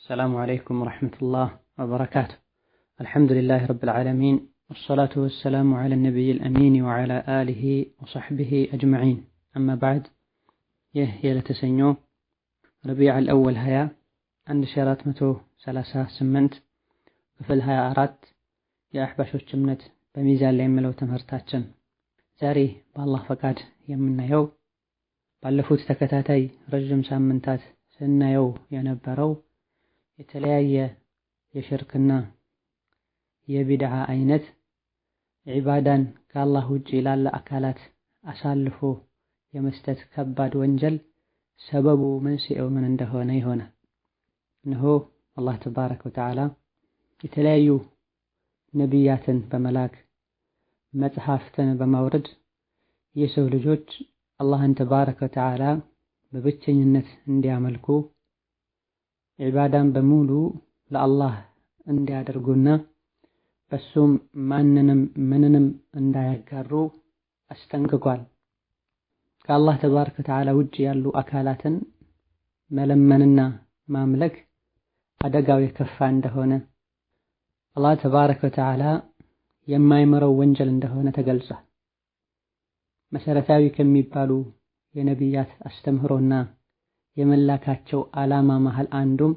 السلام عليكم ورحمة الله وبركاته. الحمد لله رب العالمين، والصلاة والسلام على النبي الأمين وعلى آله وصحبه أجمعين. أما بعد، يلتسنيو ربيع الأول هيا عند شرات متو 38 ክፍል 24 የአሕባሾች እምነት በሚዛን ላይ የሚለው ትምህርታችን ዛሬ በአላህ ፈቃድ የምናየው ባለፉት ተከታታይ ረጅም ሳምንታት ስናየው የነበረው የተለያየ የሽርክና የቢድዓ አይነት ዒባዳን ከአላህ ውጪ ላለ አካላት አሳልፎ የመስጠት ከባድ ወንጀል ሰበቡ መንስኤው ምን እንደሆነ ይሆናል። እነሆ አላህ ተባረከ ወተዓላ የተለያዩ ነቢያትን በመላክ መጽሐፍትን በማውረድ የሰው ልጆች አላህን ተባረከ ወተዓላ በብቸኝነት እንዲያመልኩ ዒባዳን በሙሉ ለአላህ እንዲያደርጉና በሱም ማንንም ምንንም እንዳያጋሩ አስጠንቅቋል። ከአላህ ተባረከ ወተዓላ ውጭ ያሉ አካላትን መለመንና ማምለክ አደጋው የከፋ እንደሆነ አላህ ተባረከ ወተዓላ የማይምረው ወንጀል እንደሆነ ተገልጿል። መሰረታዊ ከሚባሉ የነቢያት አስተምህሮና የመላካቸው ዓላማ መሃል አንዱም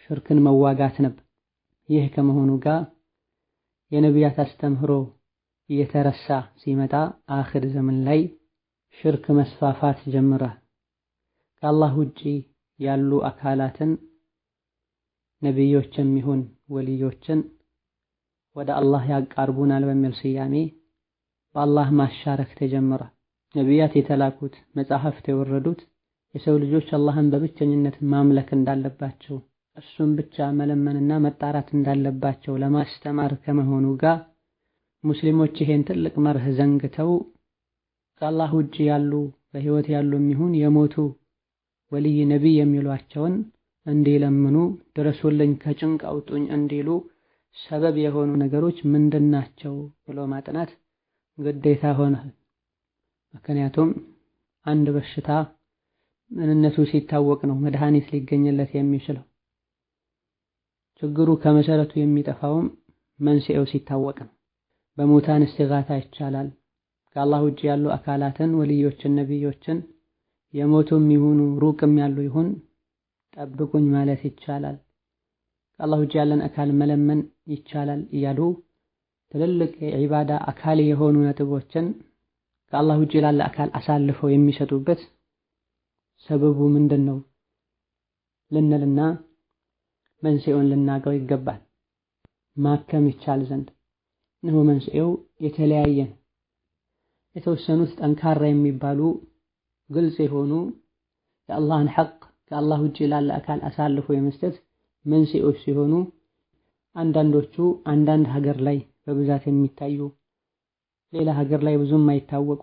ሽርክን መዋጋት ነበር። ይህ ከመሆኑ ጋር የነቢያት አስተምህሮ እየተረሳ ሲመጣ አኺር ዘመን ላይ ሽርክ መስፋፋት ጀምሯል። ከአላህ ውጪ ያሉ አካላትን ነቢዮችም ይሁን ወልዮችን ወደ አላህ ያቃርቡናል በሚል ስያሜ በአላህ ማሻረክ ተጀምሯል። ነቢያት የተላኩት መጽሐፍት የወረዱት የሰው ልጆች አላህን በብቸኝነት ማምለክ እንዳለባቸው እሱን ብቻ መለመንና መጣራት እንዳለባቸው ለማስተማር ከመሆኑ ጋር ሙስሊሞች ይሄን ትልቅ መርህ ዘንግተው ከአላህ ውጪ ያሉ በህይወት ያሉ የሚሆን የሞቱ ወልይ ነቢይ የሚሏቸውን እንዲለምኑ ድረሱልኝ ከጭንቅ አውጡኝ እንዲሉ ሰበብ የሆኑ ነገሮች ምንድናቸው ብሎ ማጥናት ግዴታ ሆነ። ምክንያቱም አንድ በሽታ ምንነቱ ሲታወቅ ነው መድኃኒት ሊገኝለት የሚችለው። ችግሩ ከመሰረቱ የሚጠፋውም መንስኤው ሲታወቅ ነው። በሙታን እስቲጋታ ይቻላል። ከአላህ ውጭ ያሉ አካላትን ወልዮችን ነቢዮችን የሞቱም ይሁኑ ሩቅም ያሉ ይሁን ጠብቁኝ ማለት ይቻላል። ከአላህ ውጭ ያለን አካል መለመን ይቻላል እያሉ ትልልቅ የዒባዳ አካል የሆኑ ነጥቦችን ከአላህ ውጭ ላለ አካል አሳልፈው የሚሰጡበት ሰበቡ ምንድነው ልንልና መንስኤውን ልናገው ይገባል። ማከም ይቻል ዘንድ ነው መንስኤው የተለያየ። የተወሰኑት ጠንካራ የሚባሉ ግልጽ የሆኑ የአላህን ሐቅ ከአላህ ውጪ ላለ አካል አሳልፎ የመስጠት መንስኤዎች ሲሆኑ አንዳንዶቹ አንዳንድ ሀገር ላይ በብዛት የሚታዩ ሌላ ሀገር ላይ ብዙም አይታወቁ፣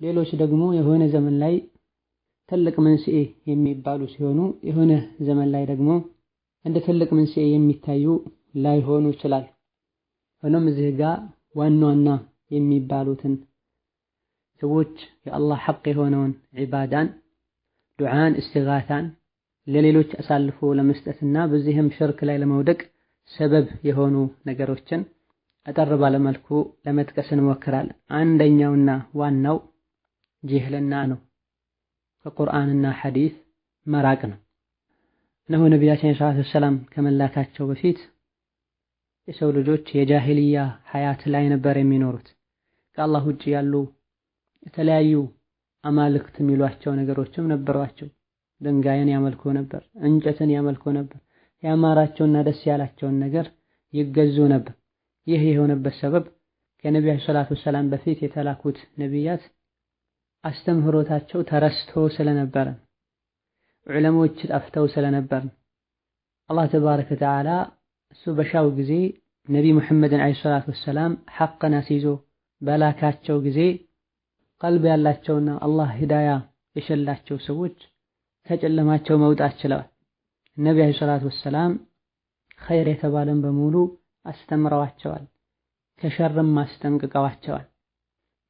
ሌሎች ደግሞ የሆነ ዘመን ላይ ትልቅ መንስኤ የሚባሉ ሲሆኑ የሆነ ዘመን ላይ ደግሞ እንደ ትልቅ መንስኤ የሚታዩ ላይሆኑ ይችላል። ሆኖም እዚህ ጋር ዋና ዋና የሚባሉትን ሰዎች የአላህ ሐቅ የሆነውን ዒባዳን፣ ዱዓን፣ እስቲጋታን ለሌሎች አሳልፎ ለመስጠትና በዚህም ሽርክ ላይ ለመውደቅ ሰበብ የሆኑ ነገሮችን አጠር ባለ መልኩ ለመጥቀስ እንሞክራለን። አንደኛውና ዋናው ጅህልና ነው። ከቁርአንና ሐዲስ መራቅ ነው። እነሆ ነቢያችን ሰለላሁ ዐለይሂ ወሰለም ከመላካቸው በፊት የሰው ልጆች የጃሂልያ ሐያት ላይ ነበር የሚኖሩት። ከአላህ ውጭ ያሉ የተለያዩ አማልክት የሚሏቸው ነገሮችም ነበሯቸው። ድንጋይን ያመልኩ ነበር፣ እንጨትን ያመልኩ ነበር፣ ያማራቸውና ደስ ያላቸውን ነገር ይገዙ ነበር። ይህ የሆነበት ሰበብ ከነቢዩ ሰለላሁ ዐለይሂ ወሰለም በፊት የተላኩት ነቢያት አስተምህሮታቸው ተረስቶ ስለነበረ፣ ዑለሞች ጠፍተው ስለነበር አላህ ተባረከ ወተዓላ እሱ በሻው ጊዜ ነቢ ሙሐመድን ዐለይሂ ሰላቱ ወሰላም ሐቅን አስይዞ በላካቸው ጊዜ ቀልብ ያላቸውና አላህ ሂዳያ የሸላቸው ሰዎች ከጨለማቸው መውጣት ችለዋል። ነቢ ዐለይሂ ሰላቱ ወሰላም ኸይር የተባለን በሙሉ አስተምረዋቸዋል፣ ከሸርም አስጠንቅቀዋቸዋል።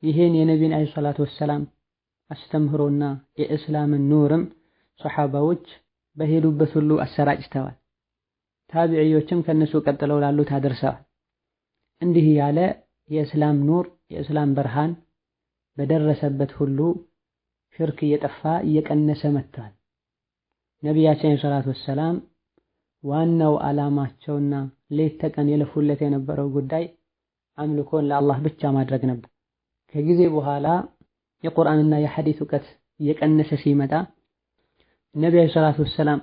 ይሄን የነቢን ዐለይሂ ሰላቱ ወሰላም አስተምህሮና የእስላምን ኑርም ሶሐባዎች በሄዱበት ሁሉ አሰራጭተዋል። ታቢዒዎችም ከነሱ ቀጥለው ላሉት አደርሰዋል። እንዲህ ያለ የእስላም ኑር የእስላም ብርሃን በደረሰበት ሁሉ ሽርክ እየጠፋ እየቀነሰ መጥቷል። ነቢያችን ሰለላሁ ዐለይሂ ወሰለም ዋናው ዓላማቸውና ሌት ተቀን የለፉለት የነበረው ጉዳይ አምልኮን ለአላህ ብቻ ማድረግ ነበር። ከጊዜ በኋላ የቁርአንና የሐዲስ ዕውቀት እየቀነሰ ሲመጣ ነቢዩ ሰለላሁ ዐለይሂ ወሰለም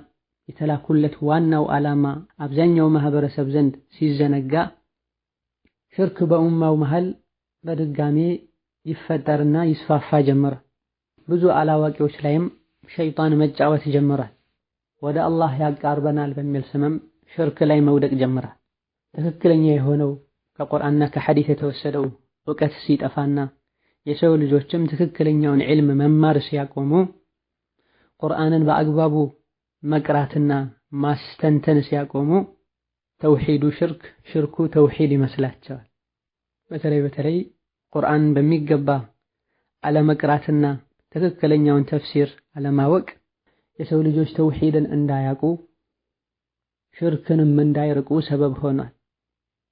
የተላኩለት ዋናው ዓላማ አብዛኛው ማህበረሰብ ዘንድ ሲዘነጋ ሽርክ በኡማው መሃል በድጋሜ ይፈጠርና ይስፋፋ ጀመረ። ብዙ አላዋቂዎች ላይም ሸይጣን መጫወት ጀመረ። ወደ አላህ ያቃርበናል በሚል ስምም ሽርክ ላይ መውደቅ ጀመረ። ትክክለኛ የሆነው ከቁርአንና ከሐዲስ የተወሰደው ዕውቀት ሲጠፋና የሰው ልጆችም ትክክለኛውን ዒልም መማር ሲያቆሙ ቁርአንን በአግባቡ መቅራትና ማስተንተን ሲያቆሙ ተውሂዱ ሽርክ፣ ሽርኩ ተውሂድ ይመስላቸዋል። በተለይ ቁርአንን በሚገባ አለመቅራትና ትክክለኛውን ተፍሲር አለማወቅ የሰው ልጆች ተውሂድን እንዳያውቁ ሽርክንም እንዳይርቁ ሰበብ ሆኗል።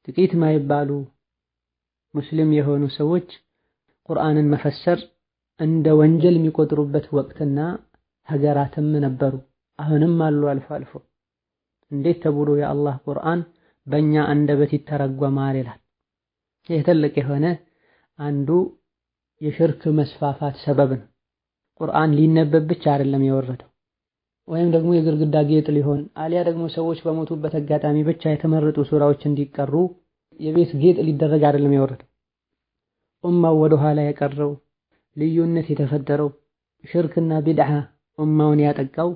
ጥቂት ማይባሉ ሙስሊም የሆኑ ሰዎች ቁርአንን መፈሰር እንደ ወንጀል የሚቆጥሩበት ወቅትና ሀገራትም ነበሩ፣ አሁንም አሉ አልፎ አልፎ። እንዴት ተብሎ የአላህ ቁርአን በእኛ አንደበት ይተረጎማል ይላል። ይህ ትልቅ የሆነ አንዱ የሽርክ መስፋፋት ሰበብ ነው። ቁርአን ሊነበብ ብቻ አይደለም የወረደው፣ ወይም ደግሞ የግድግዳ ጌጥ ሊሆን አሊያ ደግሞ ሰዎች በሞቱበት አጋጣሚ ብቻ የተመረጡ ሱራዎች እንዲቀሩ የቤት ጌጥ ሊደረግ አይደለም የወረደው። ኡማው ወደ ኋላ የቀረው ልዩነት የተፈጠረው ሽርክና ቢድዓ ኡማውን ያጠቃው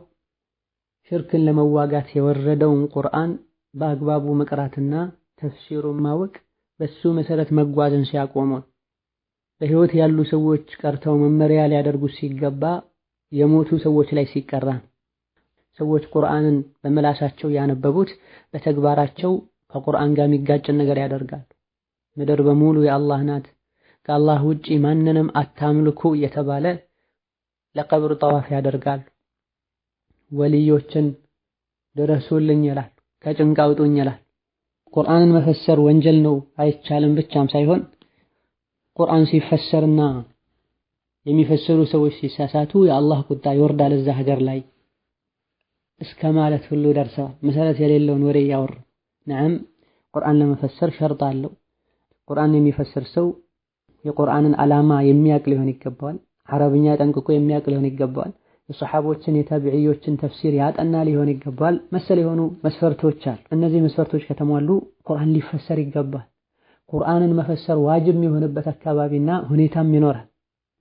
ሽርክን ለመዋጋት የወረደውን ቁርአን በአግባቡ መቅራትና ተፍሲሩን ማወቅ በሱ መሰረት መጓዝን ሲያቆሙ በህይወት ያሉ ሰዎች ቀርተው መመሪያ ሊያደርጉ ሲገባ የሞቱ ሰዎች ላይ ሲቀራ ሰዎች ቁርአንን በመላሳቸው ያነበቡት በተግባራቸው ከቁርአን ጋር የሚጋጭን ነገር ያደርጋሉ። ምድር በሙሉ የአላህ ናት፣ ከአላህ ውጪ ማንንም አታምልኩ የተባለ ለቀብር ጠዋፍ ያደርጋሉ። ወልዮችን ድረሱልኝ ይላል፣ ከጭንቅ አውጡኝ ይላል። ቁርአንን መፈሰር ወንጀል ነው አይቻልም ብቻም ሳይሆን ቁርአን ሲፈሰርና የሚፈስሩ ሰዎች ሲሳሳቱ የአላህ ቁጣ ይወርዳል እዛ ሀገር ላይ እስከ ማለት ሁሉ ደርሰዋል። መሰረት የሌለውን ወሬ ያወሩ። ነዓም ቁርአን ለመፈሰር ሸርጥ አለው። ቁርአን የሚፈስር ሰው የቁርአንን ዓላማ የሚያውቅ ሊሆን ይገባዋል። አረብኛ ጠንቅቆ የሚያውቅ ሊሆን ይገባዋል። የሰሐቦችን የታቢዒዎችን ተፍሲር ያጠና ሊሆን ይገባዋል። መሰል የሆኑ መስፈርቶች አሉ። እነዚህ መስፈርቶች ከተሟሉ ቁርአን ሊፈሰር ይገባል። ቁርአንን መፈሰር ዋጅብ የሚሆንበት አካባቢና ሁኔታም ይኖራል።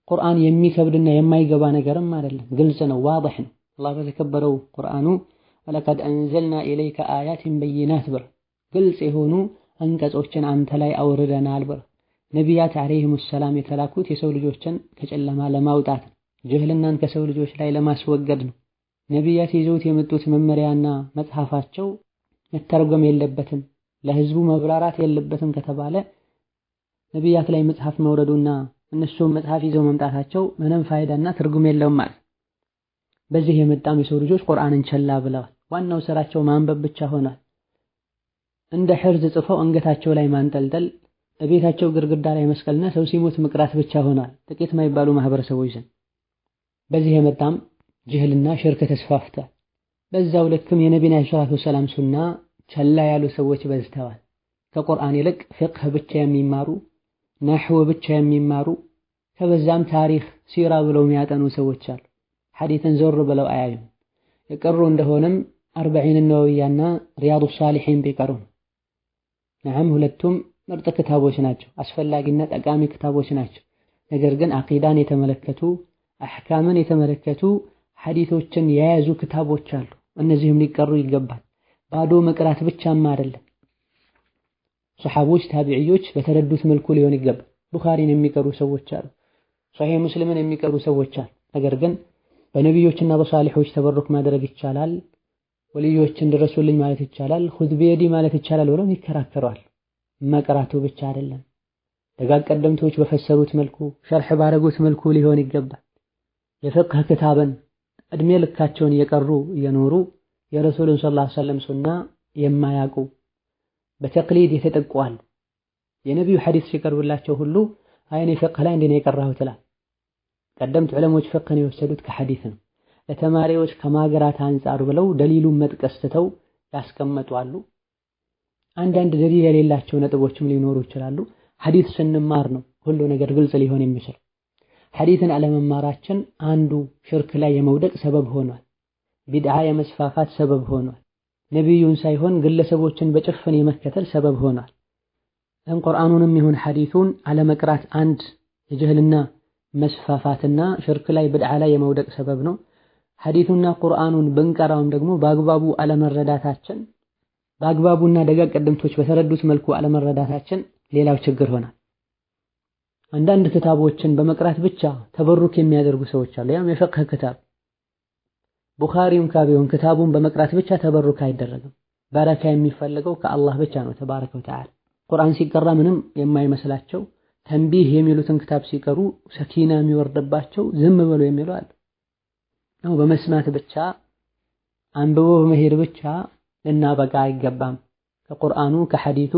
ቁርአን የሚከብድና የማይገባ ነገርም አይደለም፣ ግልጽ ነው፣ ዋضح ነው። አላህ በተከበረው ቁርአኑ ወለቀድ አንዘልና ኢለይከ አያቲን በይናት ብር ግልጽ የሆኑ አንቀጾችን አንተ ላይ አውርደናል ብር። ነቢያት አለይሂሙ ሰላም የተላኩት የሰው ልጆችን ከጨለማ ለማውጣት ነው፣ ጅህልናን ከሰው ልጆች ላይ ለማስወገድ ነው። ነቢያት ይዘውት የመጡት መመሪያና መጽሐፋቸው መተርጎም የለበትም ለህዝቡ መብራራት የለበትም ከተባለ ነቢያት ላይ መጽሐፍ መውረዱና እነሱ መጽሐፍ ይዘው መምጣታቸው ምንም ፋይዳና ትርጉም የለውም ማለት። በዚህ የመጣም የሰው ልጆች ቁርአንን ቸላ ብለዋል። ዋናው ስራቸው ማንበብ ብቻ ሆኗል። እንደ ሕርዝ ጽፈው አንገታቸው ላይ ማንጠልጠል፣ እቤታቸው ግድግዳ ላይ መስቀልና ሰው ሲሞት መቅራት ብቻ ሆኗል ጥቂት ማይባሉ ማህበረሰቦች ዘንድ። በዚህ የመጣም ጅህልና ሽርክ ተስፋፍቷል። በዛው ልክም የነቢዩና ሰለላሁ ዐለይሂ ወሰለም ሱና ቸላ ያሉ ሰዎች በዝተዋል። ከቁርአን ይልቅ ፍቅህ ብቻ የሚማሩ ነህው ብቻ የሚማሩ ከበዛም ታሪክ ሲራ ብለው የሚያጠኑ ሰዎች አሉ። ሐዲትን ዞር ብለው አያዩም። የቀሩ እንደሆነም 40 ነወዊያና ሪያዱ ሷሊሒን ቢቀሩ ነዓም ሁለቱም ምርጥ ክታቦች ናቸው፣ አስፈላጊና ጠቃሚ ክታቦች ናቸው። ነገር ግን አቂዳን የተመለከቱ አህካምን የተመለከቱ ሐዲሶችን የያዙ ክታቦች አሉ። እነዚህም ሊቀሩ ይገባል። ባዶ መቅራት ብቻም አይደለም። ሱሐቦች ታቢዒዎች በተረዱት መልኩ ሊሆን ይገባል። ቡኻሪን የሚቀሩ ሰዎች አሉ፣ ሶሒህ ሙስሊምን የሚቀሩ ሰዎች አሉ። ነገር ግን በነቢዮችና በሷሊሖች ተበሩክ ማድረግ ይቻላል፣ ወልዮችን ድረሱልኝ ማለት ይቻላል፣ ኹዝ ቢየዲ ማለት ይቻላል ብለው ይከራከራሉ። መቅራቱ ብቻ አይደለም፣ ደጋግ ቀደምቶች በፈሰሩት መልኩ ሸርሕ ባረጉት መልኩ ሊሆን ይገባል። የፍቅህ ክታብን እድሜ ልካቸውን እየቀሩ እየኖሩ የረሱልን ሰለላሁ ዐለይሂ ወሰለም ሱና የማያውቁ በተቅሊድ የተጠቁ አሉ። የነቢዩ ሐዲስ ሲቀርብላቸው ሁሉ እኔ ፍቅህ ላይ እንዴ ነው የቀራሁት ይላል። ቀደምት ዑለሞች ፍቅህን የወሰዱት ከሐዲስ ነው። ለተማሪዎች ከማገራት አንጻር ብለው ደሊሉን መጥቀስ ትተው ያስቀመጡ አሉ። አንዳንድ ደሊል የሌላቸው ነጥቦችም ሊኖሩ ይችላሉ። ሐዲስ ስንማር ነው ሁሉ ነገር ግልጽ ሊሆን የሚችል። ሐዲስን አለመማራችን አንዱ ሽርክ ላይ የመውደቅ ሰበብ ሆኗል። ቢድዓ የመስፋፋት ሰበብ ሆኗል። ነቢዩን ሳይሆን ግለሰቦችን በጭፍን የመከተል ሰበብ ሆኗል። ቁርአኑንም ይሁን ሐዲሱን አለመቅራት አንድ የጅህልና መስፋፋትና ሽርክ ላይ ቢድዓ ላይ የመውደቅ ሰበብ ነው። ሐዲሱና ቁርአኑን ብንቀራውም ደግሞ በአግባቡ አለመረዳታችን በአግባቡና ደጋግ ቀደምቶች በተረዱት መልኩ አለመረዳታችን ሌላው ችግር ሆናል። አንዳንድ ክታቦችን በመቅራት ብቻ ተበሩክ የሚያደርጉ ሰዎች አሉ። ያም የፍቅህ ክታብ ቡኻሪውን ካቢውን ክታቡን በመቅራት ብቻ ተበሩክ አይደረግም። በረካ የሚፈልገው ከአላህ ብቻ ነው ተባረከ ወተዓላ። ቁርአን ሲቀራ ምንም የማይመስላቸው ተንቢህ የሚሉትን ክታብ ሲቀሩ ሰኪና የሚወርድባቸው ዝም ብሎ የሚሉ አሉ። ነው በመስማት ብቻ አንብቦ በመሄድ ብቻ ልናበቃ አይገባም። ከቁርአኑ ከሐዲሱ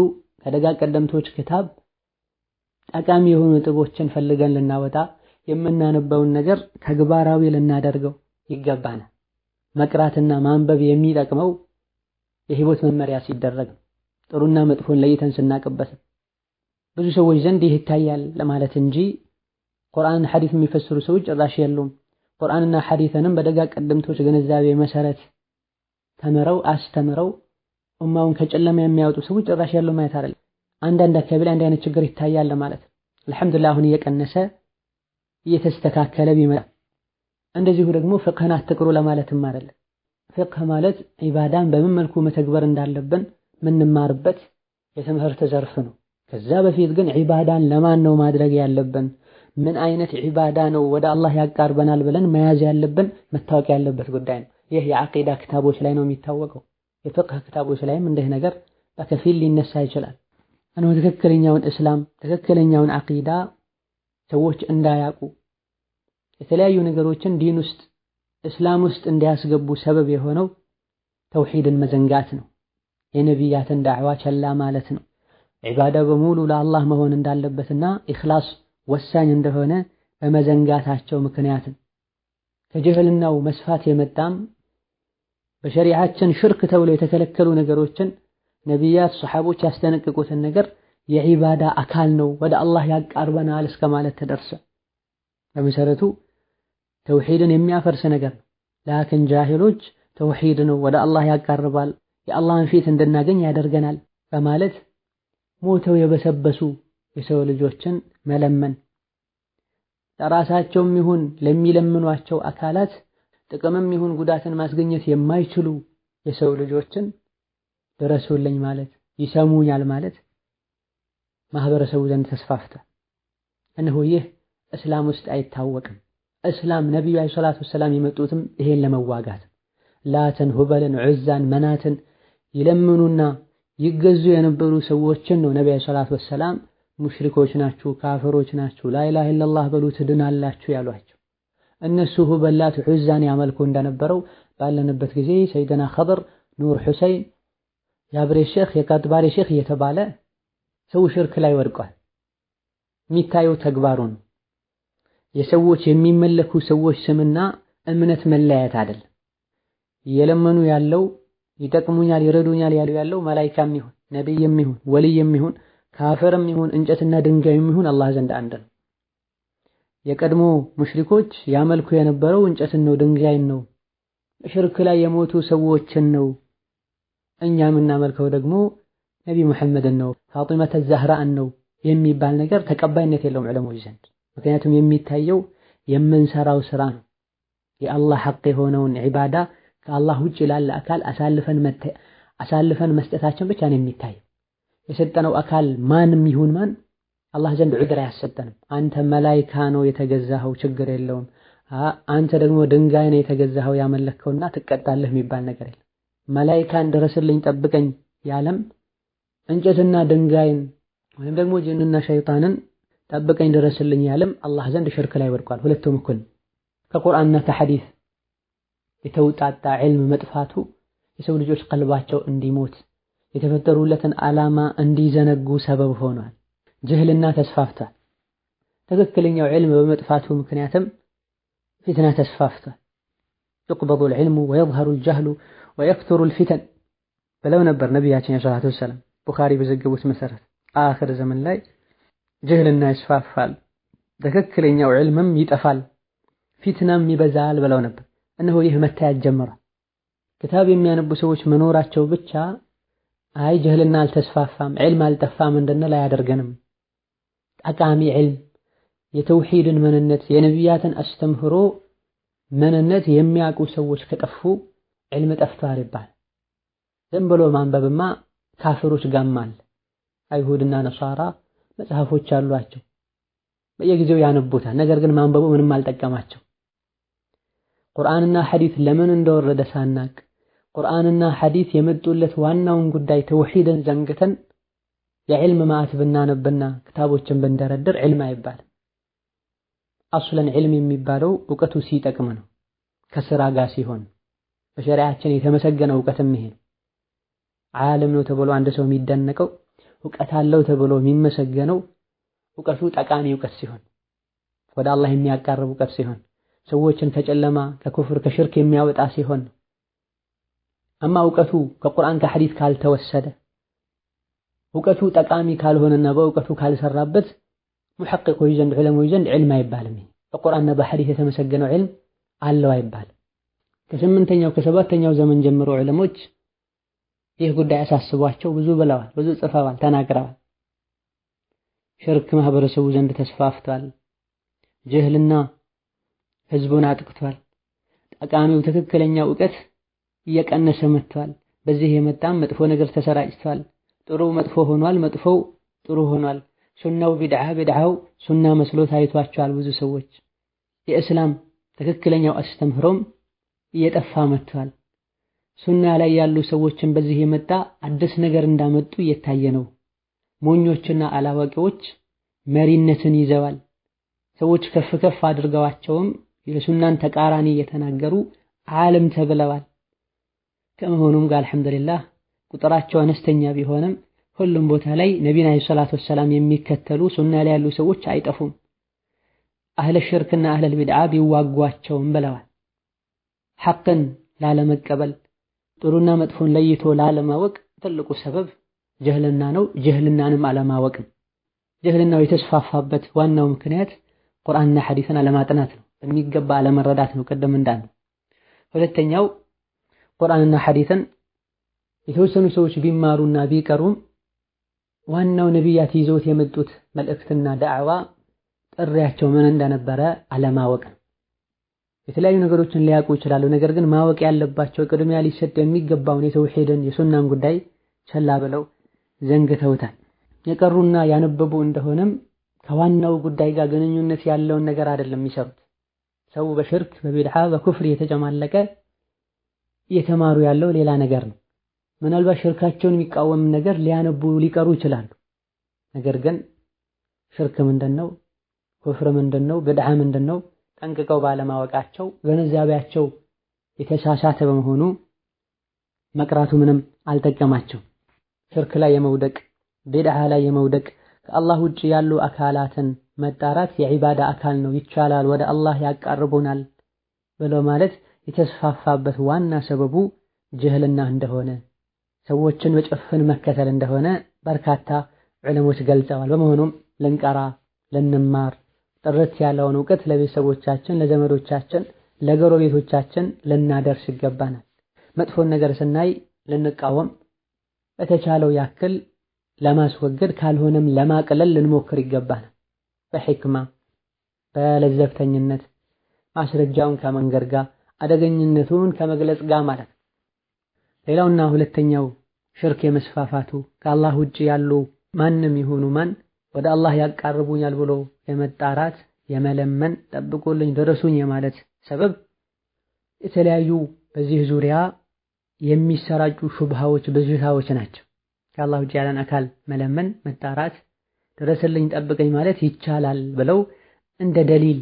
ከደጋግ ቀደምቶች ክታብ ጠቃሚ የሆኑ ጥቦችን ፈልገን ልናወጣ የምናነበውን ነገር ተግባራዊ ልናደርገው ይገባናል። መቅራትና ማንበብ የሚጠቅመው የህይወት መመሪያ ሲደረግ ጥሩና መጥፎን ለይተን ስናቅበት ብዙ ሰዎች ዘንድ ይህ ይታያል ለማለት እንጂ ቁርአንና ሐዲስ የሚፈስሩ ሰዎች ጭራሽ የሉም። ቁርአንና ሐዲስንም በደጋግ ቀደምቶች ግንዛቤ መሰረት ተምረው አስተምረው ኡማውን ከጨለማ የሚያወጡ ሰዎች ጭራሽ የሉ ማለት አይደለም። አንዳንድ አካባቢ ላይ አንድ አይነት ችግር ይታያል ማለት አልሐምዱሊላህ አሁን እየቀነሰ እየተስተካከለ ቢመጣ። እንደዚሁ ደግሞ ፍቅህን አትቅሩ ለማለትም አይደለም። ፍቅህ ማለት ዒባዳን በምን መልኩ መተግበር እንዳለብን ምንማርበት የትምህርት ዘርፍ ነው። ከዛ በፊት ግን ዒባዳን ለማን ነው ማድረግ ያለብን፣ ምን አይነት ዒባዳ ነው ወደ አላህ ያቃርበናል ብለን መያዝ ያለብን መታወቅ ያለበት ጉዳይ ነው። ይህ የዓቂዳ ክታቦች ላይ ነው የሚታወቀው። የፍቅህ ክታቦች ላይም እንዲህ ነገር በከፊል ሊነሳ ይችላል። እነሆ ትክክለኛውን እስላም ትክክለኛውን ዓቂዳ ሰዎች እንዳያውቁ የተለያዩ ነገሮችን ዲን ውስጥ እስላም ውስጥ እንዲያስገቡ ሰበብ የሆነው ተውሂድን መዘንጋት ነው። የነቢያትን ዳዕዋ ቸላ ማለት ነው። ዒባዳ በሙሉ ለአላህ መሆን እንዳለበትና ኢኽላስ ወሳኝ እንደሆነ በመዘንጋታቸው ምክንያት ከጀህልናው መስፋት የመጣም በሸሪዓችን ሽርክ ተብሎ የተከለከሉ ነገሮችን ነቢያት ሰሓቦች ያስጠነቅቁትን ነገር የዒባዳ አካል ነው ወደ አላህ ያቃርበናል እስከ ማለት ተደርሰ። በመሰረቱ ተውሂድን የሚያፈርስ ነገር ነው። ላኪን ጃሂሎች ተውሂድ ነው ወደ አላህ ያቃርባል የአላህን ፊት እንድናገኝ ያደርገናል በማለት ሞተው የበሰበሱ የሰው ልጆችን መለመን ለራሳቸውም ይሁን ለሚለምኗቸው አካላት ጥቅምም ይሁን ጉዳትን ማስገኘት የማይችሉ የሰው ልጆችን ድረሱልኝ ማለት ይሰሙኛል ማለት ማህበረሰቡ ዘንድ ተስፋፍቷል። እነሆ ይህ እስላም ውስጥ አይታወቅም። እስላም ነብዩ አለይሂ ሰላቱ ወሰላም የመጡትም ይሄን ለመዋጋት ላተን ሁበልን ዑዛን መናትን ይለምኑና ይገዙ የነበሩ ሰዎችን ነው ነብዩ አለይሂ ሰላቱ ወሰላም ሙሽሪኮች ናችሁ ካፊሮች ናችሁ ላኢላሃ ኢላላህ በሉ ትድናላችሁ ያሏቸው። እነሱ ሁበላት ዑዛን ያመልኩ እንደነበረው ባለንበት ጊዜ ሰይድና ኸድር ኑር ሁሰይን ያብሬ ሼኽ የቃጥባሬ ሼኽ እየተባለ ሰው ሽርክ ላይ ወድቋል። የሚታየው ተግባሩ ነው። የሰዎች የሚመለኩ ሰዎች ስምና እምነት መለያየት አይደለም። እየለመኑ ያለው ይጠቅሙኛል ይረዱኛል ያለው መላኢካም ይሁን ነብይም ይሁን ወልይም ይሁን ካፊርም ይሁን እንጨትና ድንጋይም ይሁን አላህ ዘንድ አንድ ነው። የቀድሞ ሙሽሪኮች ያመልኩ የነበረው እንጨትን ነው ድንጋይን ነው ሽርክ ላይ የሞቱ ሰዎችን ነው። እኛ የምናመልከው ደግሞ ነቢ ሙሐመድን ነው ፋጢመተ ዛህራን ነው የሚባል ነገር ተቀባይነት የለውም ዑለሞች ዘንድ። ምክንያቱም የሚታየው የምንሰራው ስራ ነው። የአላህ ሐቅ የሆነውን ዒባዳ ከአላህ ውጭ ላለ አካል አሳልፈን መስጠታችን ብቻ ነው የሚታየው። የሰጠነው አካል ማንም ይሁን ማን አላህ ዘንድ ዑድር አያሰጠንም። አንተ መላኢካ ነው የተገዛኸው ችግር የለውም፣ አንተ ደግሞ ድንጋይ ነው የተገዛኸው ያመለከውና ትቀጣለህ የሚባል ነገር የለም። መላኢካን ድረስልኝ ጠብቀኝ ያለም እንጨትና ድንጋይን ወይም ደግሞ ጅንና ሸይጣንን ጠብቀኝ ድረስልኝ ያለም አላህ ዘንድ ሽርክ ላይ ወድቋል። ሁለቱም እኩል ከቁርአንና ከሐዲስ የተውጣጣ ዒልም መጥፋቱ የሰው ልጆች ቀልባቸው እንዲሞት የተፈጠሩለትን ዓላማ እንዲዘነጉ ሰበብ ሆኗል። ጅህልና ተስፋፍቷል። ትክክለኛው ዒልም በመጥፋቱ ምክንያትም ፊትና ተስፋፍቷል። يقبض العلم ويظهر الجهل ويكثر الفتن ብለው ነበር ነቢያችን ሰለላሁ ዐለይሂ ወሰለም ቡኻሪ በዘገቡት መሰረት አኺር ዘመን ላይ ጅህልና ይስፋፋል፣ ትክክለኛው ዒልምም ይጠፋል፣ ፊትናም ይበዛል ብለው ነበር። እነሆ ይህ መታየት ጀመረ። ክታብ የሚያነቡ ሰዎች መኖራቸው ብቻ አይ ጅህልና አልተስፋፋም ዒልም አልጠፋም እንድንል አያደርገንም። ጠቃሚ ዒልም የተውሂድን ምንነት የነቢያትን አስተምህሮ ምንነት የሚያውቁ ሰዎች ከጠፉ ዒልም ጠፍቷል ይባላል። ዝም ብሎ ማንበብማ ካፍሮች ጋማል። አይሁድና ነሳራ መጽሐፎች አሏቸው፣ በየጊዜው ያነቡታል። ነገር ግን ማንበቡ ምንም አልጠቀማቸው። ቁርአንና ሐዲስ ለምን እንደወረደ ሳናቅ ቁርአንና ሐዲስ የመጡለት ዋናውን ጉዳይ ተውሂድን ዘንግተን የዕልም ማዕት ብናነብና ክታቦችን ብንደረድር ዕልም አይባልም። አስለን ዕልም የሚባለው እውቀቱ ሲጠቅም ነው፣ ከስራ ጋር ሲሆን። በሸሪዓችን የተመሰገነ እውቀትም ይሄ ነው። ዓለም ነው ተብሎ አንድ ሰው የሚደነቀው እውቀት አለው ተብሎ የሚመሰገነው እውቀቱ ጠቃሚ እውቀት ሲሆን፣ ወደ አላህ የሚያቃርብ እውቀት ሲሆን፣ ሰዎችን ከጨለማ ከኩፍር ከሽርክ የሚያወጣ ሲሆን። አማ እውቀቱ ከቁርአን ከሐዲስ ካልተወሰደ እውቀቱ ጠቃሚ ካልሆነና በእውቀቱ ካልሰራበት ሙሐቂቆች ዘንድ ዑለሞች ዘንድ ዕልም አይባልም። በቁርአንና በሐዲስ የተመሰገነው ዕልም አለው አይባልም። ከስምንተኛው ከሰባተኛው ዘመን ጀምሮ ዑለሞች ይህ ጉዳይ አሳስቧቸው ብዙ ብለዋል፣ ብዙ ጽፈዋል፣ ተናግረዋል። ሽርክ ማህበረሰቡ ዘንድ ተስፋፍቷል። ጅህልና ህዝቡን አጥቅቷል። ጠቃሚው ትክክለኛው እውቀት እየቀነሰ መጥቷል። በዚህ የመጣም መጥፎ ነገር ተሰራጭቷል። ጥሩ መጥፎ ሆኗል፣ መጥፎው ጥሩ ሆኗል። ሱናው ቢድዓ፣ ቢድዓው ሱና መስሎ ታይቷቸዋል ብዙ ሰዎች። የእስላም ትክክለኛው አስተምህሮም እየጠፋ መጥቷል። ሱና ላይ ያሉ ሰዎችን በዚህ የመጣ አዲስ ነገር እንዳመጡ እየታየ ነው። ሞኞችና አላዋቂዎች መሪነትን ይዘዋል። ሰዎች ከፍ ከፍ አድርገዋቸውም የሱናን ተቃራኒ እየተናገሩ ዓለም ተብለዋል። ከመሆኑም ጋር አልሐምዱሊላህ ቁጥራቸው አነስተኛ ቢሆንም ሁሉም ቦታ ላይ ነቢዩና ሰለላሁ ዐለይሂ ወሰለም የሚከተሉ ሱና ላይ ያሉ ሰዎች አይጠፉም። አህለ ሽርክና አህለ ቢድዓ ቢዋጓቸውም ብለዋል። ሐቅን ላለመቀበል ጥሩና መጥፎን ለይቶ ላለማወቅ ትልቁ ሰበብ ጅህልና ነው። ጅህልናንም አለማወቅ ነው። ጅህልናው የተስፋፋበት ዋናው ምክንያት ቁርአንና ሐዲስን አለማጥናት ነው፣ በሚገባ አለመረዳት ነው። ቀደም እንዳልነው ሁለተኛው ቁርአንና ሐዲስን የተወሰኑ ሰዎች ቢማሩና ቢቀሩም ዋናው ነቢያት ይዘውት የመጡት መልእክትና ዳዕዋ ጥሪያቸው ምን እንደነበረ አለማወቅ ነው። የተለያዩ ነገሮችን ሊያውቁ ይችላሉ። ነገር ግን ማወቅ ያለባቸው ቅድሚያ ሊሰጥ የሚገባውን የተውሂድን የሱናን ጉዳይ ቸላ ብለው ዘንግተውታል። የቀሩና ያነበቡ እንደሆነም ከዋናው ጉዳይ ጋር ግንኙነት ያለውን ነገር አይደለም የሚሰሩት። ሰው በሽርክ በቢድዓ በኩፍር የተጨማለቀ እየተማሩ ያለው ሌላ ነገር ነው። ምናልባት ሽርካቸውን የሚቃወም ነገር ሊያነቡ ሊቀሩ ይችላሉ። ነገር ግን ሽርክ ምንድነው፣ ኩፍር ምንድነው፣ ቢድዓ ምንድነው ጠንቅቀው ባለማወቃቸው ግንዛቤያቸው የተሳሳተ በመሆኑ መቅራቱ ምንም አልጠቀማቸው። ሽርክ ላይ የመውደቅ ቢድዓ ላይ የመውደቅ ከአላህ ውጭ ያሉ አካላትን መጣራት የዒባዳ አካል ነው፣ ይቻላል፣ ወደ አላህ ያቃርቡናል ብሎ ማለት የተስፋፋበት ዋና ሰበቡ ጅህልና እንደሆነ ሰዎችን በጭፍን መከተል እንደሆነ በርካታ ዑለሞች ገልጸዋል። በመሆኑም ልንቀራ ልንማር ጥርት ያለውን እውቀት ለቤተሰቦቻችን፣ ለዘመዶቻችን፣ ለጎረቤቶቻችን ልናደርስ ይገባናል። መጥፎን ነገር ስናይ ልንቃወም፣ በተቻለው ያክል ለማስወገድ ካልሆነም ለማቅለል ልንሞክር ይገባናል። በሕክማ በለዘብተኝነት ማስረጃውን ከመንገር ጋር አደገኝነቱን ከመግለጽ ጋር ማለት ነው። ሌላውና ሁለተኛው ሽርክ የመስፋፋቱ ከአላህ ውጭ ያሉ ማንም ይሁኑ ማን ወደ አላህ ያቃርቡኛል ብሎ የመጣራት የመለመን ጠብቁልኝ ድረሱኝ የማለት ሰበብ የተለያዩ በዚህ ዙሪያ የሚሰራጩ ሹብሃዎች በሽታዎች ናቸው። ከአላህ ውጭ ያለን አካል መለመን መጣራት ድረስልኝ ጠብቀኝ ማለት ይቻላል ብለው እንደ ደሊል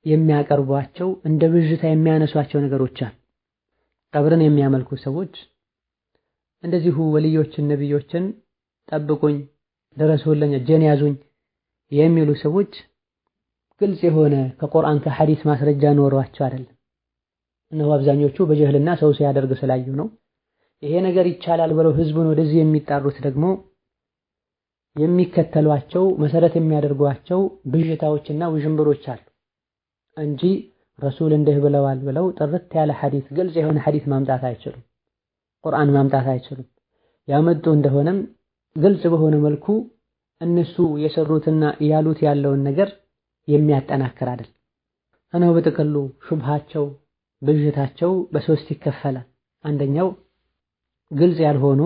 የሚያቀርቧቸው እንደ ብዥታ የሚያነሷቸው ነገሮች አሉ። ቀብርን የሚያመልኩ ሰዎች እንደዚሁ ወልዮችን ነብዮችን ጠብቁኝ፣ ድረሱልኝ፣ እጄን ያዙኝ የሚሉ ሰዎች ግልጽ የሆነ ከቁርአን ከሐዲስ ማስረጃ ኖሯቸው አይደለም። እነሆ አብዛኞቹ በጀህልና ሰው ሲያደርግ ስላዩ ነው። ይሄ ነገር ይቻላል ብለው ህዝቡን ወደዚህ የሚጣሩት ደግሞ የሚከተሏቸው መሰረት የሚያደርጓቸው ብዥታዎችና ውዥንብሮች አሉ እንጂ ረሱል እንዲህ ብለዋል ብለው ጥርት ያለ ሐዲስ ግልጽ የሆነ ሐዲስ ማምጣት አይችሉም። ቁርአን ማምጣት አይችሉም። ያመጡ እንደሆነም ግልጽ በሆነ መልኩ እነሱ የሰሩትና ያሉት ያለውን ነገር የሚያጠናክር አይደል። እነሆ በጥቅሉ ሹብሃቸው ብዥታቸው በሶስት ይከፈላል። አንደኛው ግልጽ ያልሆኑ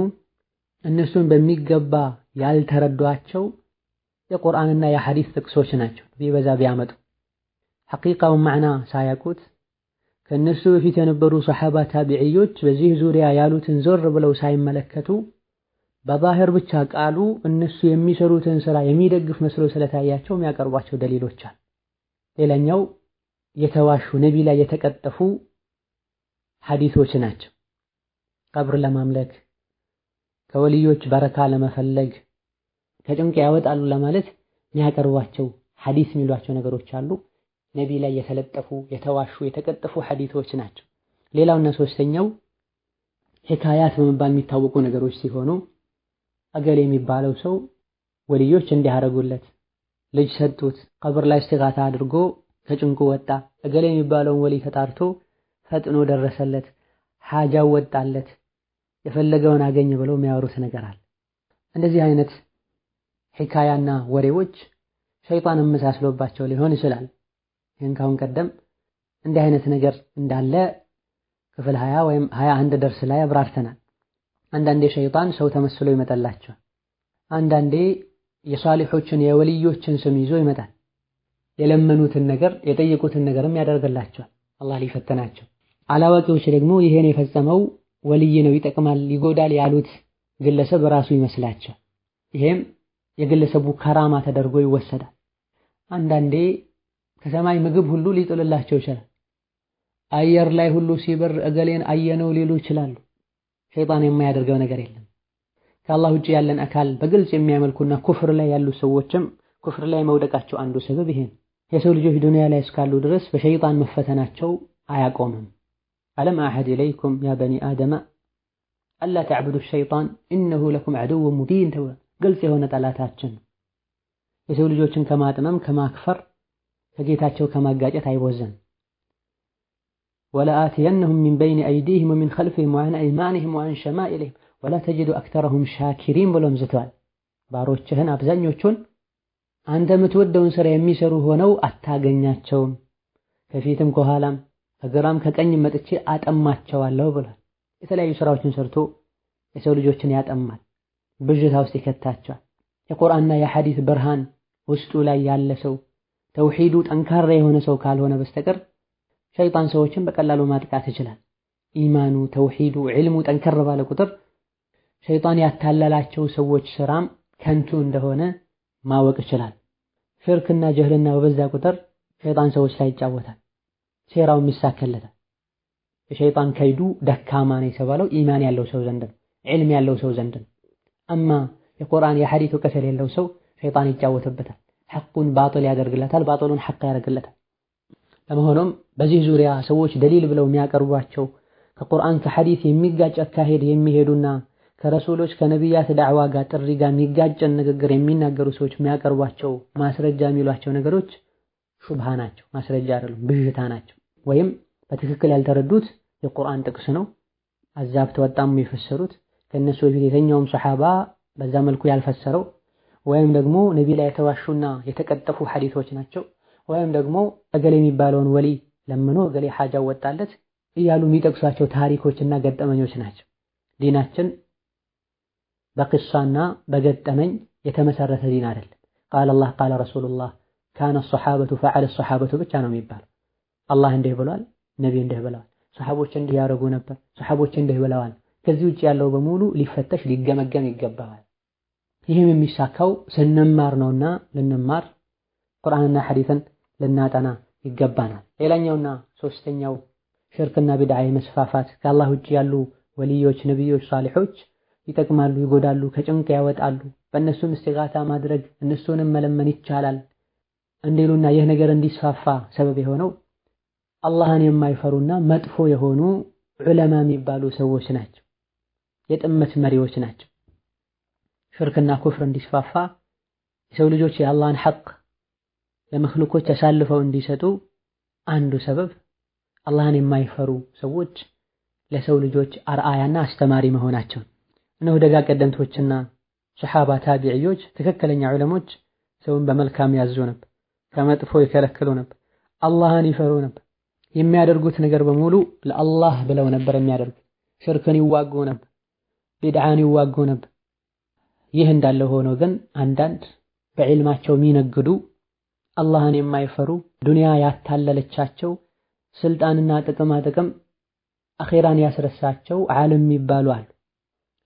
እነሱን በሚገባ ያልተረዷቸው የቁርአንና የሐዲስ ጥቅሶች ናቸው። ቢበዛ ቢያመጡ ሐቂቃውን ማዕና ሳያውቁት ከእነሱ በፊት የነበሩ ሰሐባ ታቢዕዮች በዚህ ዙሪያ ያሉትን ዞር ብለው ሳይመለከቱ በዛሂር ብቻ ቃሉ እነሱ የሚሰሩትን ስራ የሚደግፍ መስሎ ስለታያቸው የሚያቀርቧቸው ደሊሎች አሉ። ሌላኛው የተዋሹ ነቢ ላይ የተቀጠፉ ሐዲሶች ናቸው። ቀብር ለማምለክ ከወልዮች በረካ ለመፈለግ ከጭንቅ ያወጣሉ ለማለት የሚያቀርቧቸው ሐዲስ የሚሏቸው ነገሮች አሉ። ነቢ ላይ የተለጠፉ የተዋሹ የተቀጠፉ ሐዲሶች ናቸው። ሌላውና ሶስተኛው ሂካያት በመባል የሚታወቁ ነገሮች ሲሆኑ አገሌ የሚባለው ሰው ወልዮች እንዲያረጉለት ልጅ ሰጡት፣ ቀብር ላይ እስቲጋታ አድርጎ ከጭንቁ ወጣ፣ አገሌ የሚባለውን ወሊ ተጣርቶ ፈጥኖ ደረሰለት፣ ሓጃው ወጣለት፣ የፈለገውን አገኘ ብለው የሚያወሩት ነገር አለ። እንደዚህ አይነት ሂካያና ወሬዎች ሸይጣን መሳስሎባቸው ሊሆን ይችላል። ይህን ካሁን ቀደም እንዲህ አይነት ነገር እንዳለ ክፍል 20 ወይም 21 ደርስ ላይ አብራርተናል። አንዳንዴ ሸይጣን ሰው ተመስሎ ይመጣላቸዋል። አንዳንዴ የሷሊሖችን የወልዮችን ስም ይዞ ይመጣል። የለመኑትን ነገር የጠየቁትን ነገርም ያደርግላቸዋል አላህ ሊፈተናቸው። አላዋቂዎች ደግሞ ይሄን የፈጸመው ወልይ ነው ይጠቅማል ይጎዳል ያሉት ግለሰብ ራሱ ይመስላቸው። ይሄም የግለሰቡ ከራማ ተደርጎ ይወሰዳል። አንዳንዴ ከሰማይ ምግብ ሁሉ ሊጥልላቸው ይችላል። አየር ላይ ሁሉ ሲበር እገሌን አየነው ሊሉ ይችላሉ። ሸይጣን የማያደርገው ነገር የለም። ከአላህ ውጪ ያለን አካል በግልጽ የሚያመልኩና ኩፍር ላይ ያሉ ሰዎችም ኩፍር ላይ መውደቃቸው አንዱ ሰበብ ይሄ ነው። የሰው ልጆች ዱንያ ላይ እስካሉ ድረስ በሸይጣን መፈተናቸው አያቆምም። አለም አሐድ ኢለይኩም ያ በኒ አደም አላ ተዕቡዱ ሸይጣን ኢነሁ ለኩም ዐዱው ሙቢን ተብሏል። ግልጽ የሆነ ጠላታችን የሰው ልጆችን ከማጥመም ከማክፈር ከጌታቸው ከማጋጨት አይቦዘን። ወለአትየነሁም ሚን በይኒ አይዲሂም ወሚን ኸልፊሂም ወዐን አይማኒሂም ወዐን ሸማኢሊሂም ወላ ተጅዱ አክተረሁም ሻኪሪን ብሎም ዝተዋል። ባሮችህን አብዛኞቹን አንተ የምትወደውን ስራ የሚሰሩ ሆነው አታገኛቸውም፣ ከፊትም ከኋላም ከግራም ከቀኝም መጥቼ አጠማቸዋለሁ ብሏል። የተለያዩ ስራዎችን ሰርቶ የሰው ልጆችን ያጠማል፣ ብዥታ ውስጥ ይከታቸዋል። የቁርአንና የሐዲስ ብርሃን ውስጡ ላይ ያለ ሰው ተውሂዱ ጠንካራ የሆነ ሰው ካልሆነ በስተቀር ሸይጣን ሰዎችን በቀላሉ ማጥቃት ይችላል። ኢማኑ ተውሂዱ ዒልሙ ጠንከር ባለ ቁጥር ሸይጣን ያታለላቸው ሰዎች ስራም ከንቱ እንደሆነ ማወቅ ይችላል። ሽርክና ጀህልና በበዛ ቁጥር ሸይጣን ሰዎች ላይ ይጫወታል፣ ሴራውም ይሳካለታል። የሸይጣን ከይዱ ደካማ ነው የተባለው ኢማን ያለው ሰው ዘንድ ነው፣ ዒልም ያለው ሰው ዘንድ ነው። አማ የቁርአን የሐዲስ እውቀት የሌለው ሰው ሸይጣን ይጫወትበታል፣ ሐቁን ባጥል ያደርግለታል፣ ባጥሉን ሐቅ ያደርግለታል። ለመሆኑም በዚህ ዙሪያ ሰዎች ደሊል ብለው የሚያቀርቧቸው ከቁርአን ከሐዲስ የሚጋጭ አካሄድ የሚሄዱና ከረሱሎች ከነቢያት ዳዕዋ ጋር ጥሪ ጋር የሚጋጭን ንግግር የሚናገሩ ሰዎች የሚያቀርቧቸው ማስረጃ የሚሏቸው ነገሮች ሹብሃ ናቸው፣ ማስረጃ አይደሉም፣ ብዥታ ናቸው። ወይም በትክክል ያልተረዱት የቁርአን ጥቅስ ነው አዛብተው ወጣም የፈሰሩት ከነሱ በፊት የተኛውም ሰሐባ በዛ መልኩ ያልፈሰረው፣ ወይም ደግሞ ነቢ ላይ የተዋሹና የተቀጠፉ ሐዲሶች ናቸው፣ ወይም ደግሞ እገሌ የሚባለውን ወሊ ለምኖ እገሌ ሓጃው ወጣለት እያሉ የሚጠቅሷቸው ታሪኮችና ገጠመኞች ናቸው። ዲናችን በቅሳና በገጠመኝ የተመሰረተ ዲን አይደለም። ቃለ አላህ ቃለ ረሱሉላህ ካነ ሰሐበቱ ፈዐለ ሰሐበቱ ብቻ ነው የሚባለው። አላህ እንዲህ ብሏል፣ ነቢ እንዲህ ብለዋል፣ ሰሐቦች እንዲህ ያደርጉ ነበር፣ ሰሐቦች እንዲህ ብለዋል። ከዚህ ውጭ ያለው በሙሉ ሊፈተሽ ሊገመገም ይገባዋል። ይህም የሚሳካው ስንማር ነውና ልንማር ቁርአንና ሐዲስን ልናጠና ይገባናል። ሌላኛውና ሶስተኛው ሽርክና ቢድዓ የመስፋፋት ከአላህ ውጭ ያሉ ወልዮች፣ ነብዮች፣ ሷሊሖች ይጠቅማሉ፣ ይጎዳሉ፣ ከጭንቅ ያወጣሉ፣ በእነሱም እስቲጋታ ማድረግ እነሱንም መለመን ይቻላል እንዲሉና ይህ ነገር እንዲስፋፋ ሰበብ የሆነው አላህን የማይፈሩና መጥፎ የሆኑ ዑለማ የሚባሉ ሰዎች ናቸው። የጥመት መሪዎች ናቸው። ሽርክና ኩፍር እንዲስፋፋ የሰው ልጆች የአላህን ሐቅ ለመኽሉቆች አሳልፈው እንዲሰጡ አንዱ ሰበብ አላህን የማይፈሩ ሰዎች ለሰው ልጆች አርአያና አስተማሪ መሆናቸው። እነሆ ደጋ ቀደምቶችና ሱሐባ ታቢዒዎች ትክክለኛ ዑለሞች ሰውን በመልካም ያዙ ነበር፣ ከመጥፎ ይከለክሉ ነበር፣ አላህን ይፈሩ ነበር። የሚያደርጉት ነገር በሙሉ ለአላህ ብለው ነበር የሚያደርጉት። ሽርክን ይዋጉ ነበር፣ ቢድዓን ይዋጉ ነበር። ይህ እንዳለ ሆኖ ግን አንዳንድ በዕልማቸው የሚነግዱ አላህን የማይፈሩ ዱንያ ያታለለቻቸው ስልጣንና ጥቅማ ጥቅም አኺራን ያስረሳቸው ዓለም የሚባሉ አሉ።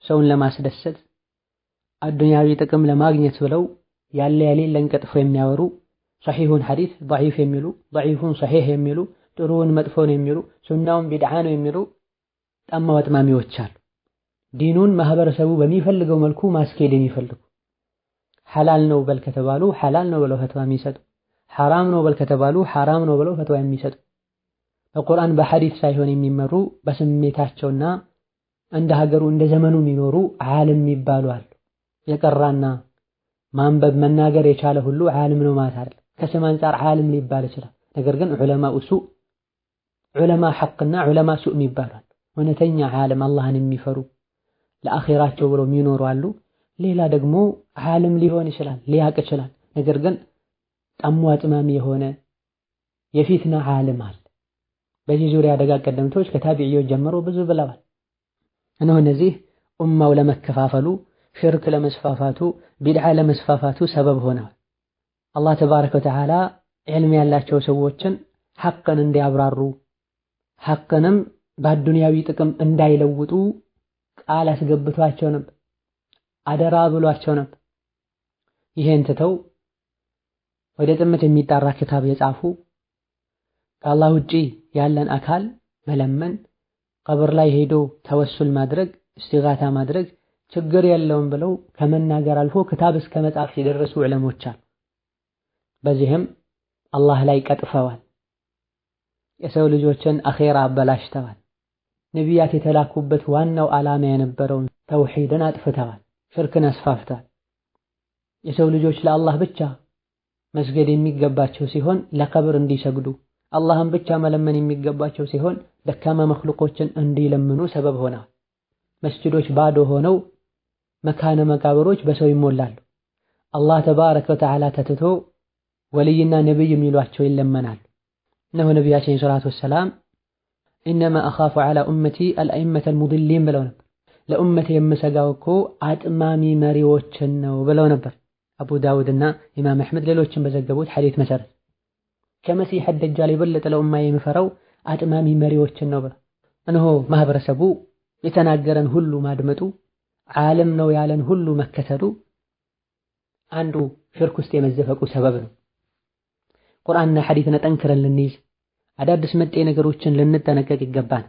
ሰውን ለማስደሰት አዱንያዊ ጥቅም ለማግኘት ብለው ያለ የሌለን ቀጥፎ የሚያወሩ ሰሒሁን ሐዲስ ضعيف የሚሉ ضعيفን ሰሒህ የሚሉ ጥሩውን መጥፎን የሚሉ ሱናውን ቢድዓ ነው የሚሉ ጠማ ወጥማሚዎች አሉ። ዲኑን ማህበረሰቡ በሚፈልገው መልኩ ማስኬድ የሚፈልጉ ሐላል ነው በል ከተባሉ ሐላል ነው ብለው ፈትዋ የሚሰጡ፣ ሐራም ነው በል ከተባሉ ሐራም ነው ብለው ፈትዋ የሚሰጡ፣ በቁርአን በሐዲስ ሳይሆን የሚመሩ በስሜታቸውና እንደ ሀገሩ እንደ ዘመኑ የሚኖሩ ዓለም የሚባሉ አሉ። የቀራና ማንበብ መናገር የቻለ ሁሉ ዓለም ነው ማለት አይደለም። ከስም አንፃር ዓለም ሊባል ይችላል። ነገር ግን ዑለማኡ ሱእ፣ ዑለማ ሐቅና ዑለማ ሱእ የሚባሉ አሉ። እውነተኛ ዓለም አላህን የሚፈሩ ለአኺራቸው ብለው የሚኖሩ አሉ። ሌላ ደግሞ ዓለም ሊሆን ይችላል ሊያቅ ይችላል። ነገር ግን ጠሙ አጥማሚ የሆነ የፊትና ዓለም አለ። በዚህ ዙሪያ ደጋ ቀደምቶች ከታቢዒዎች ጀምሮ ብዙ ብለዋል። እነሆ እነዚህ ኡማው ለመከፋፈሉ፣ ሽርክ ለመስፋፋቱ፣ ቢድዓ ለመስፋፋቱ ሰበብ ሆነዋል። አላህ ተባረከ ወተዓላ ዕልም ያላቸው ሰዎችን ሐቅን እንዲያብራሩ ሐቅንም በአዱንያዊ ጥቅም እንዳይለውጡ ቃል አስገብቷቸው ነበር፣ አደራ ብሏቸው ነበር። ይሄን ትተው ወደ ጥመት የሚጣራ ክታብ የጻፉ ከአላህ ውጪ ያለን አካል መለመን፣ ቀብር ላይ ሄዶ ተወሱል ማድረግ፣ እስቲጋታ ማድረግ ችግር የለውም ብለው ከመናገር አልፎ ክታብ እስከ መጻፍ የደረሱ ዑለሞች አሉ። በዚህም አላህ ላይ ቀጥፈዋል፣ የሰው ልጆችን አኼራ አበላሽተዋል፣ ነቢያት የተላኩበት ዋናው ዓላማ የነበረውን ተውሂድን አጥፍተዋል፣ ሽርክን አስፋፍተዋል። የሰው ልጆች ለአላህ ብቻ መስገድ የሚገባቸው ሲሆን ለቀብር እንዲሰግዱ፣ አላህን ብቻ መለመን የሚገባቸው ሲሆን ደካማ መኽሉቆችን እንዲለምኑ ሰበብ ሆነዋል። መስጂዶች ባዶ ሆነው መካነ መቃብሮች በሰው ይሞላሉ። አላህ ተባረከ ወተዓላ ተትቶ ወልይና ነብይ የሚሏቸው ይለመናሉ። እነሆ ነቢያችን ሰለላሁ ዐለይሂ ወሰለም ኢነማ አኻፉ ዐላ ኡመቲ አልአኢመተል ሙድሊን ብለው ነበር። ለኡመቴ የምሰጋው እኮ አጥማሚ መሪዎችን ነው ብለው ነበር። አቡ ዳውድና ኢማም አሕመድ ሌሎችን በዘገቡት ሐዲስ መሰረት ከመሲህ ደጃል የበለጠ ለኡማዬ የምፈራው አጥማሚ መሪዎችን ነው ብለው። እነሆ ማህበረሰቡ የተናገረን ሁሉ ማድመጡ፣ ዓለም ነው ያለን ሁሉ መከተሉ አንዱ ሽርክ ውስጥ የመዘፈቁ ሰበብ ነው። ቁርአንና ሐዲስን ጠንክረን ልንይዝ፣ አዳዲስ መጤ ነገሮችን ልንጠነቀቅ ይገባል።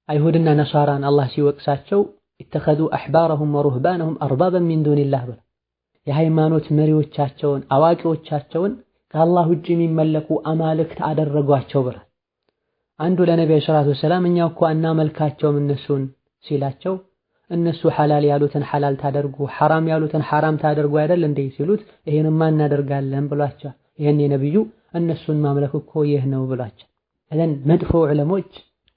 አይሁድና ነሳራን አላህ ሲወቅሳቸው ኢተኸዙ አሕባረሁም ወሩህባነሁም አርባበን ሚን ዱኒላህ ብለው የሃይማኖት መሪዎቻቸውን አዋቂዎቻቸውን ከአላህ ውጭ የሚመለኩ አማልክት አደረጓቸው ብሏል። አንዱ ለነቢዩ ሰለላሁ ዐለይሂ ወሰለም እኛ እኮ አናመልካቸውም እነሱን ሲላቸው እነሱ ሐላል ያሉትን ሐላል ታደርጉ ሐራም ያሉትን ሐራም ታደርጉ አይደል እንዴ ሲሉት ይሄንማ እናደርጋለን ብሏቸው ይሄን የነብዩ እነሱን ማምለክ እኮ ይህ ነው ብሏቸው። እዘን መጥፎ ዑለሞች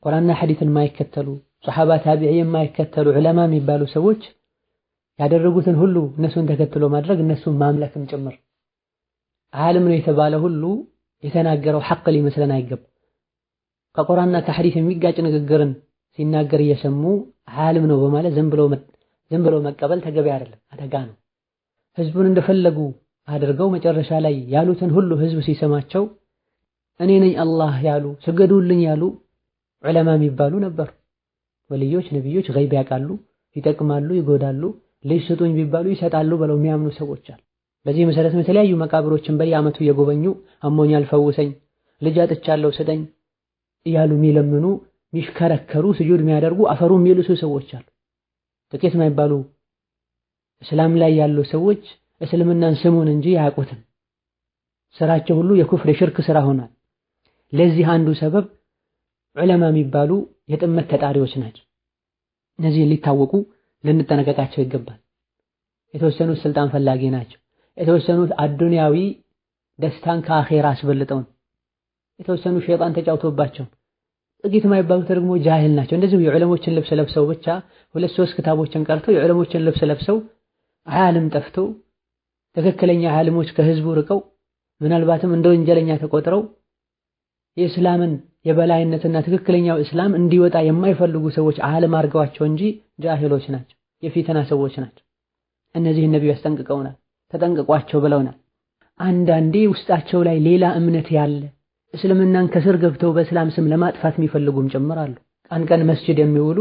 ቁርአንና ሐዲስን የማይከተሉ ሱሐባ ታቢዒ የማይከተሉ ዑለማ የሚባሉ ሰዎች ያደረጉትን ሁሉ እነሱን ተከትሎ ማድረግ እነሱን ማምለክም ጭምር። ዓለም ነው የተባለ ሁሉ የተናገረው ሐቅ ሊመስለን አይገባም። ከቁርአንና ከሐዲስ የሚጋጭ ንግግርን ሲናገር እየሰሙ ዓለም ነው በማለት ዝም ብሎ መቀበል ተገቢ አይደለም፣ አደጋ ነው። ህዝቡን እንደፈለጉ አድርገው መጨረሻ ላይ ያሉትን ሁሉ ህዝብ ሲሰማቸው እኔ ነኝ አላህ ያሉ ስገዱልኝ ያሉ ዑለማ የሚባሉ ነበሩ። ወልዮች ነብዮች ገይብ ያውቃሉ፣ ይጠቅማሉ፣ ይጎዳሉ፣ ልጅ ስጡኝ ቢባሉ ይሰጣሉ ብለው የሚያምኑ ሰዎች አሉ። በዚህ መሰረት የተለያዩ መቃብሮችን በየዓመቱ እየጎበኙ አሞኛል ፈውሰኝ፣ ልጅ አጥቻለሁ ስጠኝ እያሉ የሚለምኑ ሚሽከረከሩ ስጁድ የሚያደርጉ አፈሩን የሚልሱ ሰዎች አሉ። ጥቂት የማይባሉ እስላም ላይ ያሉ ሰዎች እስልምናን ስሙን እንጂ አያውቁትም። ስራቸው ሁሉ የኩፍር የሽርክ ስራ ሆኗል። ለዚህ አንዱ ሰበብ ዑለማ የሚባሉ የጥመት ተጣሪዎች ናቸው። እነዚህ ሊታወቁ ልንጠነቀቃቸው ይገባል። የተወሰኑት ስልጣን ፈላጊ ናቸው። የተወሰኑት አዱንያዊ ደስታን ከአኼራ አስበልጠው፣ የተወሰኑ ሸይጣን ተጫውቶባቸው፣ ጥቂት የማይባሉት ደግሞ ጃሂል ናቸው። እንደዚሁ የዑለሞችን ልብስ ለብሰው ብቻ 2-3 ክታቦችን ቀርተው የዑለሞችን ልብስ ለብሰው ዓለም ጠፍተው ትክክለኛ ዓለሞች ከህዝቡ ርቀው ምናልባትም እንደ ወንጀለኛ ተቆጥረው የእስላምን የበላይነትና ትክክለኛው እስላም እንዲወጣ የማይፈልጉ ሰዎች ዓለም አድርገዋቸው እንጂ ጃሂሎች ናቸው፣ የፊተና ሰዎች ናቸው። እነዚህ ነብዩ ያስጠንቅቀውናል፣ ተጠንቅቋቸው ብለውናል። አንዳንዴ ውስጣቸው ላይ ሌላ እምነት ያለ እስልምናን ከስር ገብተው በእስላም ስም ለማጥፋት የሚፈልጉም ጭምር አሉ። ቀን ቀን መስጂድ የሚውሉ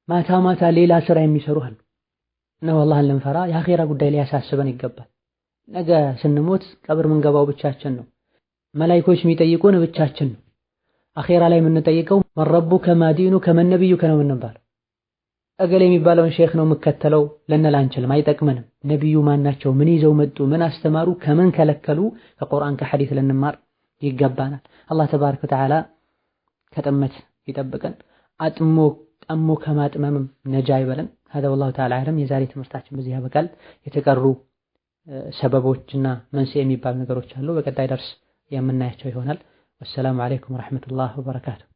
ማታ ማታ ሌላ ስራ የሚሰሩ አሉ። ነው አላህን ልንፈራ የአኺራ ጉዳይ ላይ ያሳስበን ይገባል። ነገ ስንሞት ቀብር ምንገባው ብቻችን ነው። መላእክቶች የሚጠይቁን ብቻችን ነው። አኺራ ላይ የምንጠይቀው መረቡከ ማዲኑከ መነብዩከ ነው የምንባለው። እገሌ የሚባለውን ሼክ ነው የምከተለው ልንል አንችልም፣ አይጠቅመንም። ነብዩ ማን ናቸው? ምን ይዘው መጡ? ምን አስተማሩ? ከምን ከለከሉ? ከቁርአን ከሐዲስ ልንማር ይገባናል። አላህ ተባረከ ወተዓላ ከጥመት ይጠብቀን፣ ጠሞ ከማጥመምም ነጃ ይበለን። هذا والله تعالى أعلم። የዛሬ ትምህርታችን በዚህ ያበቃል። የተቀሩ ሰበቦችና መንስኤ የሚባሉ ነገሮች አሉ፣ በቀጣይ ደርስ የምናያቸው ይሆናል። ወሰላሙ አለይኩም ወራህመቱላሂ ወበረካቱ።